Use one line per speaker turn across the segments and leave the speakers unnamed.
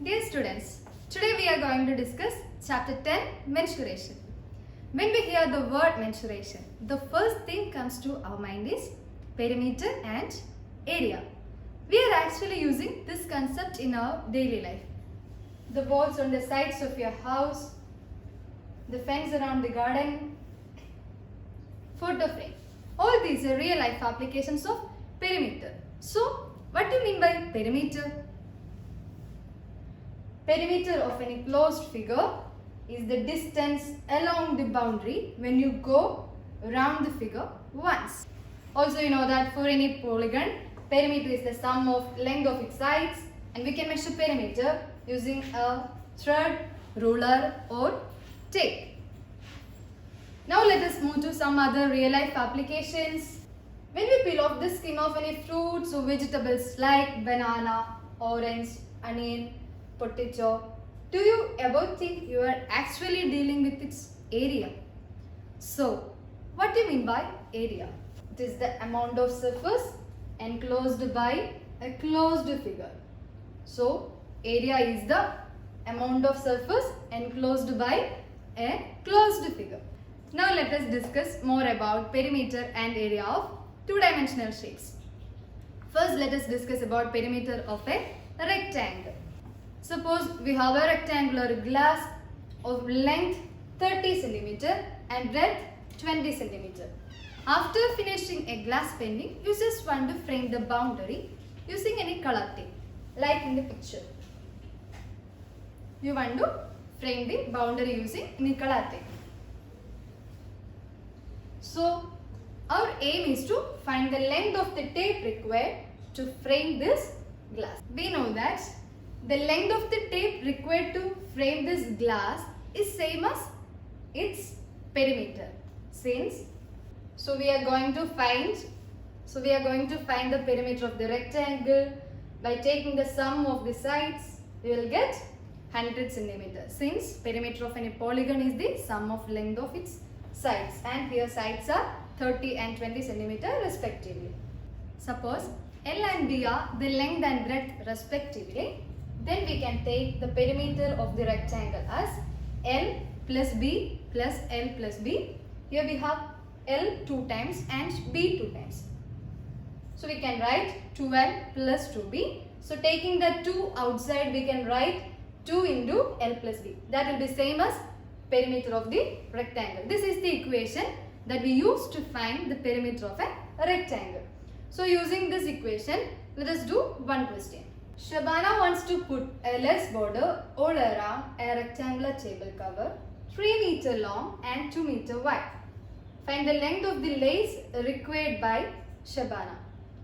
Dear students, today we are going to discuss chapter 10, mensuration. When we hear the word mensuration, the first thing comes to our mind is perimeter and area. We are actually using this concept in our daily life. The walls on the sides of your house, the fence around the garden, photo frame. All these are real life applications of perimeter. So, what do you mean by perimeter? Perimeter of any closed figure is the distance along the boundary when you go around the figure once. Also, you know that for any polygon, perimeter is the sum of length of its sides, and we can measure perimeter using a thread, ruler or tape. Now let us move to some other real life applications. When we peel off the skin of any fruits or vegetables like banana, orange, onion, potato, do you ever think you are actually dealing with its area? So, what do you mean by area? It is the amount of surface enclosed by a closed figure. So, area is the amount of surface enclosed by a closed figure. Now let us discuss more about perimeter and area of two-dimensional shapes. First, let us discuss about perimeter of a rectangle. Suppose we have a rectangular glass of length 30 cm and breadth 20 cm. After finishing a glass painting, you just want to frame the boundary using any color tape, like in the picture. You want to frame the boundary using any color tape. So, our aim is to find the length of the tape required to frame this glass. We know that the length of the tape required to frame this glass is same as its perimeter. So we are going to find the perimeter of the rectangle by taking the sum of the sides. We will get 100 cm. Since perimeter of any polygon is the sum of length of its sides, and here sides are 30 and 20 cm respectively. Suppose L and B are the length and breadth respectively. Then we can take the perimeter of the rectangle as L plus B plus L plus B. Here we have L 2 times and B 2 times. So we can write 2L plus 2B. So taking the 2 outside, we can write 2 into L plus B. That will be same as perimeter of the rectangle. This is the equation that we use to find the perimeter of a rectangle. So using this equation, let us do one question. Shabana wants to put a lace border all around a rectangular table cover 3 meter long and 2 meter wide. Find the length of the lace required by Shabana.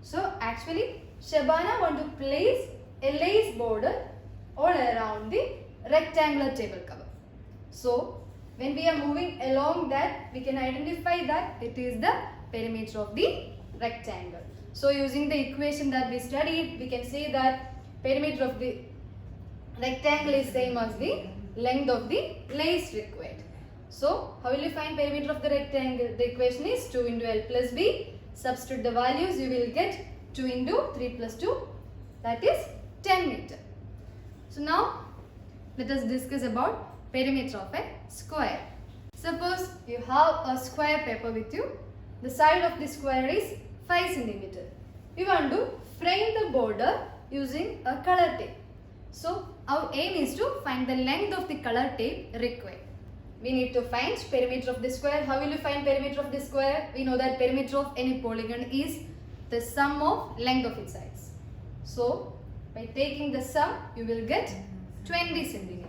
So actually Shabana wants to place a lace border all around the rectangular table cover. So when we are moving along that, we can identify that it is the perimeter of the rectangle. So using the equation that we studied, we can say that perimeter of the rectangle is same as the length of the lace required. So, how will you find perimeter of the rectangle? The equation is 2 into L plus B. Substitute the values, you will get 2 into 3 plus 2, that is 10 meter. So, now let us discuss about perimeter of a square. Suppose you have a square paper with you. The side of the square is 5 cm. You want to frame the border using a color tape. So, our aim is to find the length of the color tape required. We need to find perimeter of the square. How will you find perimeter of the square? We know that perimeter of any polygon is the sum of length of its sides. So, by taking the sum, you will get 20 cm.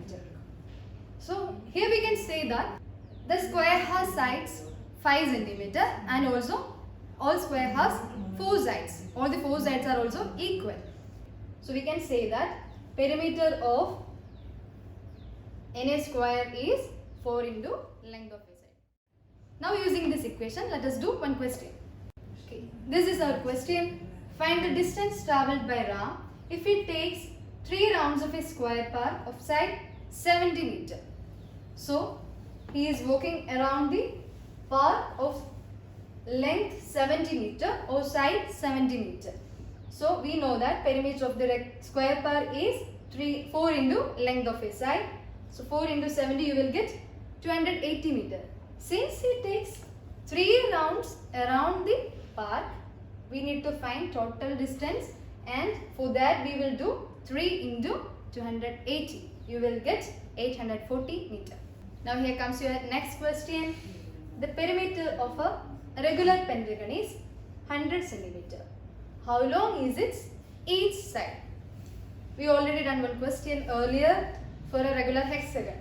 So, here we can say that the square has sides 5 cm and also all square has 4 sides. All the 4 sides are also equal. So we can say that perimeter of any square is 4 into length of a side. Now using this equation, let us do one question. Okay, this is our question. Find the distance travelled by Ram if he takes 3 rounds of a square park of side 70 meter. So he is walking around the park of length 70 meter or side 70 meter. So we know that perimeter of the square part is 4 into length of a side. So 4 into 70 you will get 280 meter. Since it takes 3 rounds around the park, we need to find total distance, and for that we will do 3 into 280. You will get 840 meter. Now here comes your next question. The perimeter of a regular pentagon is 100 centimeter. How long is its each side? We already done one question earlier for a regular hexagon.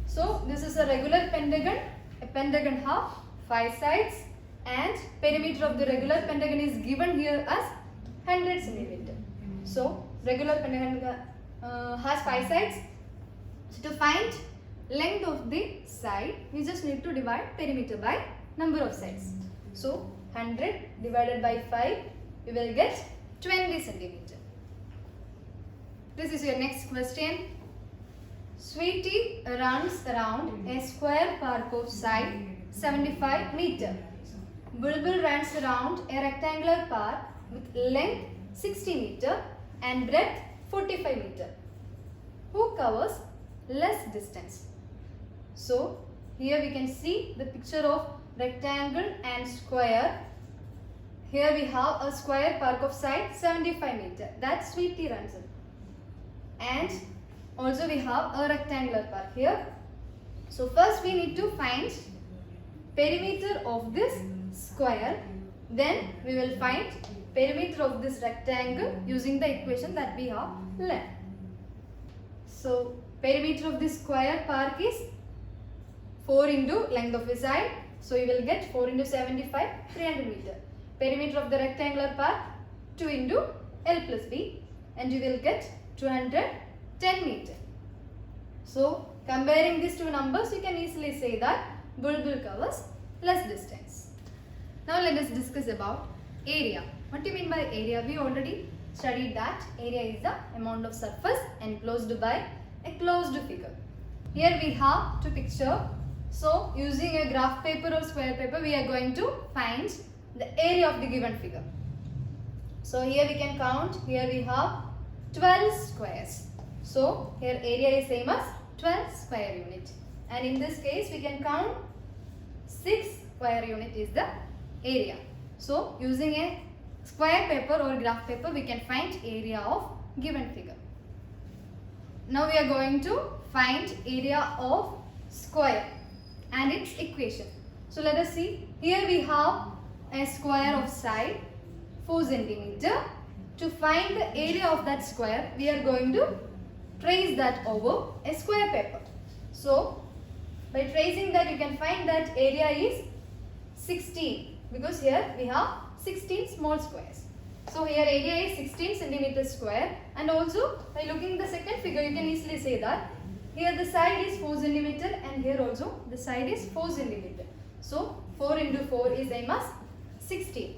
So this is a regular pentagon. A pentagon have 5 sides, and perimeter of the regular pentagon is given here as 100 centimeter. So regular pentagon has 5 sides. So to find length of the side, we just need to divide perimeter by number of sides. So 100 divided by 5, you will get 20 centimeter. This is your next question. Sweetie runs around a square park of side 75 meter. Bulbul runs around a rectangular park with length 60 meter and breadth 45 meter. Who covers less distance? So here we can see the picture of rectangle and square. Here we have a square park of side 75 meter. That Sweetie runs in. And also we have a rectangular park here. So first we need to find perimeter of this square. Then we will find perimeter of this rectangle using the equation that we have learned. So perimeter of this square park is 4 into length of a side. So you will get 4 into 75, 300 meter. Perimeter of the rectangular park 2 into L plus B, and you will get 210 meter. So comparing these two numbers, you can easily say that Bulbul covers less distance. Now let us discuss about area. What do you mean by area? We already studied that area is the amount of surface enclosed by a closed figure. Here we have two pictures. So using a graph paper or square paper, we are going to find the area of the given figure. So here we can count. Here we have 12 squares. So here area is same as 12 square unit. And in this case we can count 6 square unit is the area. So using a square paper or graph paper, we can find area of given figure. Now we are going to find area of square and its equation. So let us see. Here we have a square of side 4 centimeter. To find the area of that square, we are going to trace that over a square paper. So by tracing that, you can find that area is 16, because here we have 16 small squares. So here area is 16 centimeters square, and also by looking at the second figure, you can easily say that here the side is 4 centimeter and here also the side is 4 centimeter. So 4 into 4 is same as 16.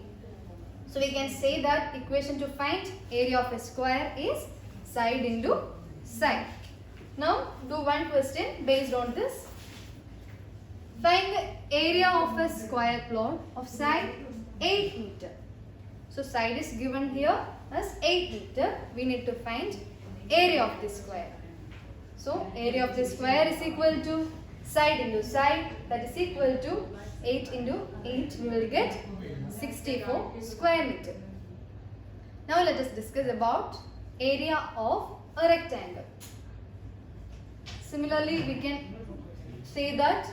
So we can say that equation to find area of a square is side into side. Now do one question based on this. Find the area of a square plot of side 8 meter. So side is given here as 8 meter. We need to find area of this square. So area of this square is equal to side into side, that is equal to 8 into 8. We will get 64 square meter. Now let us discuss about area of a rectangle. Similarly, we can say that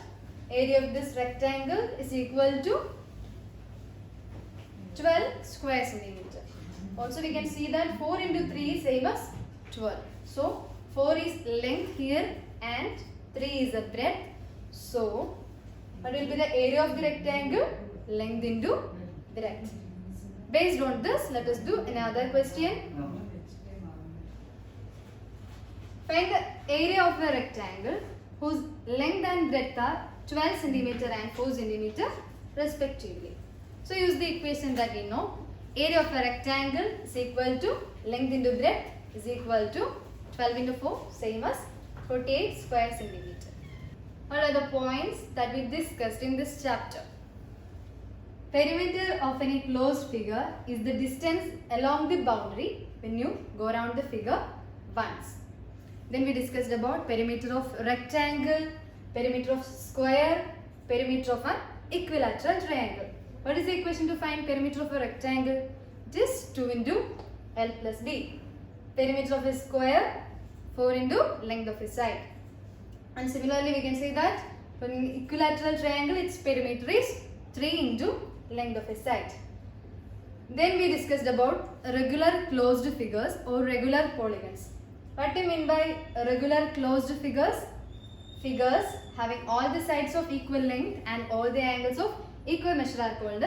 area of this rectangle is equal to 12 square centimeter. Also we can see that 4 into 3 is same as 12. So 4 is length here and 3 is the breadth. So what will be the area of the rectangle? Length into breadth. Based on this, let us do another question. Find the area of the rectangle whose length and breadth are 12 centimeter and 4 centimeter respectively. So use the equation that we know. Area of a rectangle is equal to length into breadth is equal to 12 into 4, same as 48 square centimeter. What are the points that we discussed in this chapter? Perimeter of any closed figure is the distance along the boundary when you go around the figure once. Then we discussed about perimeter of rectangle, perimeter of square, perimeter of an equilateral triangle. What is the equation to find perimeter of a rectangle? It is 2 into L plus D. Perimeter of a square, 4 into length of a side. And similarly we can say that for an equilateral triangle its perimeter is 3 into length of a side. Then we discussed about regular closed figures or regular polygons. What do you mean by regular closed figures? Figures having all the sides of equal length and all the angles of equal measure are called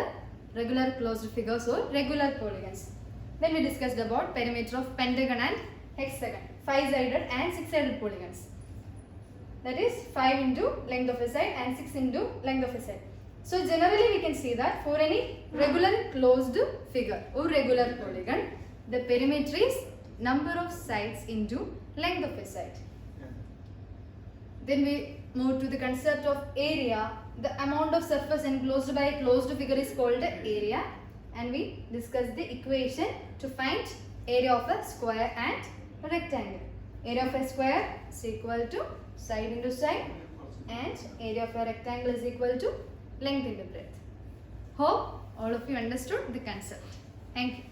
regular closed figures or regular polygons. Then we discussed about perimeter of pentagon and hexagon, 5-sided and 6-sided polygons. That is 5 into length of a side and 6 into length of a side. So generally we can see that for any regular closed figure or regular polygon, the perimeter is number of sides into length of a side. Then we move to the concept of area. The amount of surface enclosed by a closed figure is called area, and we discussed the equation to find area of a square and a rectangle. Area of a square is equal to side into side, and area of a rectangle is equal to length into breadth. Hope all of you understood the concept. Thank you.